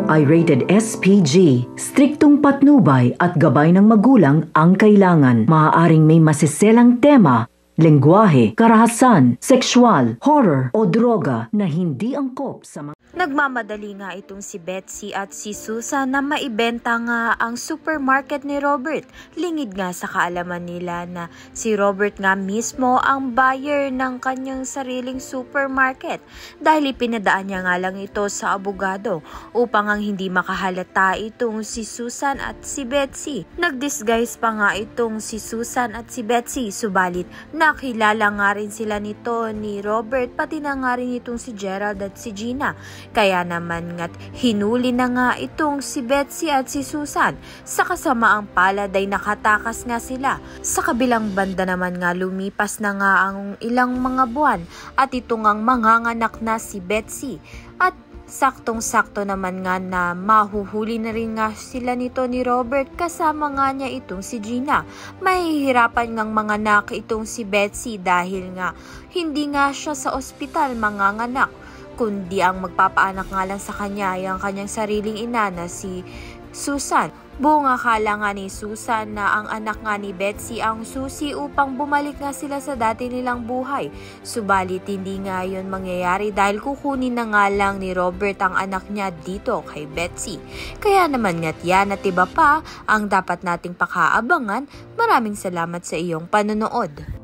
ay rated SPG. Striktong patnubay at gabay ng magulang ang kailangan. Maaaring may masiselang tema, lengguwahe, karahasan, sexual, horror o droga na hindi angkop sa mga... Nagmamadali nga itong si Betsy at si Susan na maibenta nga ang supermarket ni Robert. Lingid nga sa kaalaman nila na si Robert nga mismo ang buyer ng kanyang sariling supermarket dahil ipinadaan niya nga lang ito sa abogado upang ang hindi makahalata itong si Susan at si Betsy. Nag-disguise pa nga itong si Susan at si Betsy, subalit nakilala nga rin sila nito ni Robert, pati na nga rin itong si Gerald at si Gina. Kaya naman nga't hinuli na nga itong si Betsy at si Susan. Sa kasamaang palad ay nakatakas nga sila. Sa kabilang banda naman nga lumipas na nga ang ilang mga buwan at ito ngang manganganak na si Betsy. At saktong-sakto naman nga na mahuhuli na rin nga sila nito ni Robert, kasama nga niya itong si Gina. Mahihirapan ngang manganak itong si Betsy dahil nga hindi nga siya sa ospital manganganak, kundi ang magpapaanak nga lang sa kanya ay ang kanyang sariling ina na si Susan. Buong akala nga ni Susan na ang anak nga ni Betsy ang susi upang bumalik nga sila sa dati nilang buhay. Subalit hindi nga yun mangyayari dahil kukunin na nga lang ni Robert ang anak niya dito kay Betsy. Kaya naman nga't yan at iba pa ang dapat nating pakaabangan. Maraming salamat sa iyong panonood.